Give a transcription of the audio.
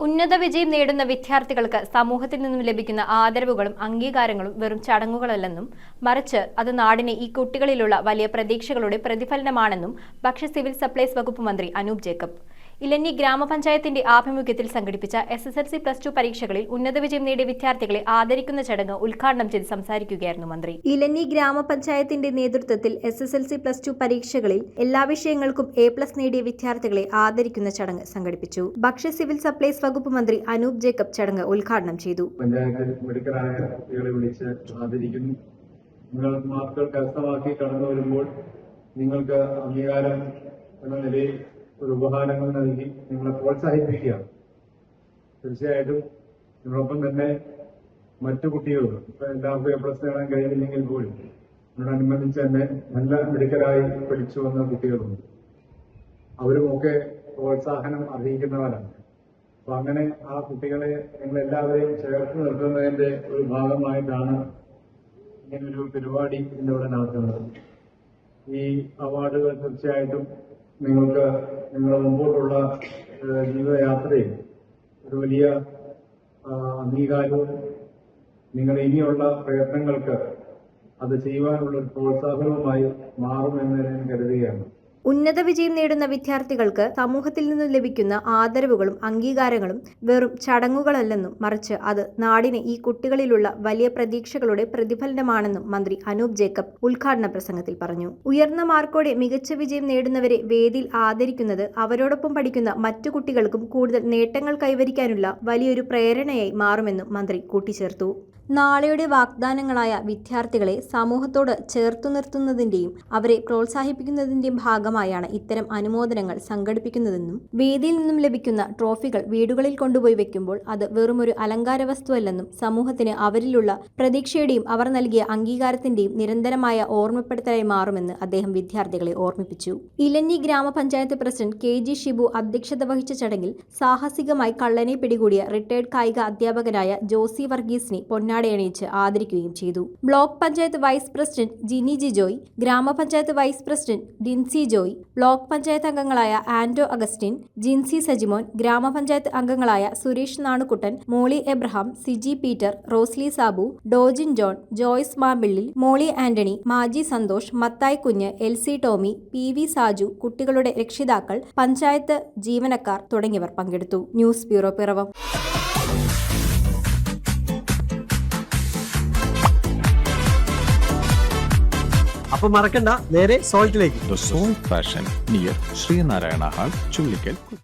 ഉന്നത വിജയം നേടുന്ന വിദ്യാർത്ഥികൾക്ക് സമൂഹത്തിൽ നിന്നും ലഭിക്കുന്ന ആദരവുകളും അംഗീകാരങ്ങളും വെറും ചടങ്ങുകളല്ലെന്നും മറിച്ച് അത് നാടിനെ ഈ കുട്ടികളിലുള്ള വലിയ പ്രതീക്ഷകളുടെ പ്രതിഫലനമാണെന്നും ഭക്ഷ്യ സിവിൽ സപ്ലൈസ് വകുപ്പ് മന്ത്രി അനൂപ് ജേക്കബ് ഇലഞ്ഞി ഗ്രാമപഞ്ചായത്തിന്റെ ആഭിമുഖ്യത്തിൽ സംഘടിപ്പിച്ച SSLC +2 പരീക്ഷകളിൽ ഉന്നത വിജയം നേടിയ വിദ്യാർത്ഥികളെ ആദരിക്കുന്ന ചടങ്ങ് ഉദ്ഘാടനം ചെയ്ത് സംസാരിക്കുകയായിരുന്നു മന്ത്രി. ഇലഞ്ഞി ഗ്രാമപഞ്ചായത്തിന്റെ നേതൃത്വത്തിൽ SSLC +2 പരീക്ഷകളിൽ എല്ലാ വിഷയങ്ങൾക്കും A+ നേടിയ വിദ്യാർത്ഥികളെ ആദരിക്കുന്ന ചടങ്ങ് സംഘടിപ്പിച്ചു. ഭക്ഷ്യ സിവിൽ സപ്ലൈസ് വകുപ്പ് മന്ത്രി അനൂപ് ജേക്കബ് ചടങ്ങ് ഉദ്ഘാടനം ചെയ്തു. പഞ്ചായത്തിൽ മിടുക്കരായ കുട്ടികളെ വിളിച്ച് ആദരിക്കുന്നു. നിങ്ങൾ മാർക്കുകൾ കരസ്ഥമാക്കി കടന്നു വരുമ്പോൾ നിങ്ങൾക്ക് അംഗീകാരം എന്ന നിലയിൽ ഒരു ഉപഹാരങ്ങൾ നൽകി നിങ്ങളെ പ്രോത്സാഹിപ്പിക്കുകയാണ്. തീർച്ചയായിട്ടും നിങ്ങളൊപ്പം തന്നെ മറ്റു കുട്ടികളും എല്ലാവർക്കും A+ നേടാൻ കഴിയുന്നില്ലെങ്കിൽ പോലും ഇതിനോടനുബന്ധിച്ച് തന്നെ നല്ല മിടുക്കരായി പഠിച്ചു വന്ന കുട്ടികളുണ്ട്. അവരുമൊക്കെ പ്രോത്സാഹനം അർഹിക്കുന്നവരാണ്. അപ്പൊ അങ്ങനെ ആ കുട്ടികളെ നിങ്ങളെല്ലാവരെയും ചേർത്ത് നിർത്തുന്നതിന്റെ ഒരു ഭാഗമായിട്ടാണ് ഇങ്ങനൊരു പരിപാടി ഇന്നിവിടെ നടത്തുന്നത്. ഈ അവാർഡുകൾ തീർച്ചയായിട്ടും നിങ്ങൾക്ക് നിങ്ങളുടെ മുമ്പോട്ടുള്ള ജീവിതയാത്രയിൽ ഒരു വലിയ അംഗീകാരവും നിങ്ങളുടെ ഇനിയുള്ള പ്രയത്നങ്ങൾക്ക് അത് ചെയ്യുവാനുള്ള ഒരു പ്രോത്സാഹനവുമായി മാറുമെന്ന് ഞാൻ കരുതുകയാണ്. ഉന്നത വിജയം നേടുന്ന വിദ്യാർത്ഥികൾക്ക് സമൂഹത്തിൽ നിന്നും ലഭിക്കുന്ന ആദരവുകളും അംഗീകാരങ്ങളും വെറും ചടങ്ങുകളല്ലെന്നും മറിച്ച് അത് നാടിനെ ഈ കുട്ടികളിലുള്ള വലിയ പ്രതീക്ഷകളുടെ പ്രതിഫലനമാണെന്നും മന്ത്രി അനൂപ് ജേക്കബ് ഉദ്ഘാടന പ്രസംഗത്തിൽ പറഞ്ഞു. ഉയർന്ന മാർക്കോടെ മികച്ച വിജയം നേടുന്നവരെ വേദിയിൽ ആദരിക്കുന്നത് അവരോടൊപ്പം പഠിക്കുന്ന മറ്റു കുട്ടികൾക്കും കൂടുതൽ നേട്ടങ്ങൾ കൈവരിക്കാനുള്ള വലിയൊരു പ്രേരണയായി മാറുമെന്നും മന്ത്രി കൂട്ടിച്ചേർത്തു. നാളെയുടെ വാഗ്ദാനങ്ങളായ വിദ്യാർത്ഥികളെ സമൂഹത്തോട് ചേർത്തു നിർത്തുന്നതിന്റെയും അവരെ പ്രോത്സാഹിപ്പിക്കുന്നതിന്റെയും ഭാഗമായാണ് ഇത്തരം അനുമോദനങ്ങൾ സംഘടിപ്പിക്കുന്നതെന്നും വേദിയിൽ നിന്നും ലഭിക്കുന്ന ട്രോഫികൾ വീടുകളിൽ കൊണ്ടുപോയി വെക്കുമ്പോൾ അത് വെറുമൊരു അലങ്കാര വസ്തുവല്ലെന്നും സമൂഹത്തിന് അവരിലുള്ള പ്രതീക്ഷയുടെയും അവർ നൽകിയ അംഗീകാരത്തിന്റെയും നിരന്തരമായ ഓർമ്മപ്പെടുത്തലായി മാറുമെന്ന് അദ്ദേഹം വിദ്യാർത്ഥികളെ ഓർമ്മിപ്പിച്ചു. ഇലഞ്ഞി ഗ്രാമപഞ്ചായത്ത് പ്രസിഡന്റ് KG ഷിബു അധ്യക്ഷത വഹിച്ച ചടങ്ങിൽ സാഹസികമായി കള്ളനെ പിടികൂടിയ റിട്ടയർഡ് കായിക അധ്യാപകനായ ജോസി വർഗീസിനെ പൊന്നാടയണിയിച്ച് ആദരിക്കുകയും ചെയ്തു. Block panchayat vice president Jini Jijoy, ഗ്രാമപഞ്ചായത്ത് vice president Dincy Joy, block panchayat അംഗങ്ങളായ ആന്റോ അഗസ്റ്റിൻ, ജിൻസി സജിമോൻ, ഗ്രാമപഞ്ചായത്ത് അംഗങ്ങളായ സുരേഷ് നാണുക്കുട്ടൻ, മോളി എബ്രഹാം, സിജി പീറ്റർ, റോസ്ലി സാബു, ഡോജിൻ ജോൺ, ജോയ്സ് മാമ്പിള്ളിൽ, മോളി ആന്റണി, മാജി സന്തോഷ്, മത്തായി കുഞ്ഞ്, LC ടോമി, PV സാജു, കുട്ടികളുടെ രക്ഷിതാക്കൾ, പഞ്ചായത്ത് ജീവനക്കാർ തുടങ്ങിയവർ പങ്കെടുത്തു. News bureau Piravom. അപ്പൊ മറക്കണ്ട, നേരെ സോൾട്ടിലേക്ക്. The Salt Fashion near Sri Narayana Hall, Chullikal.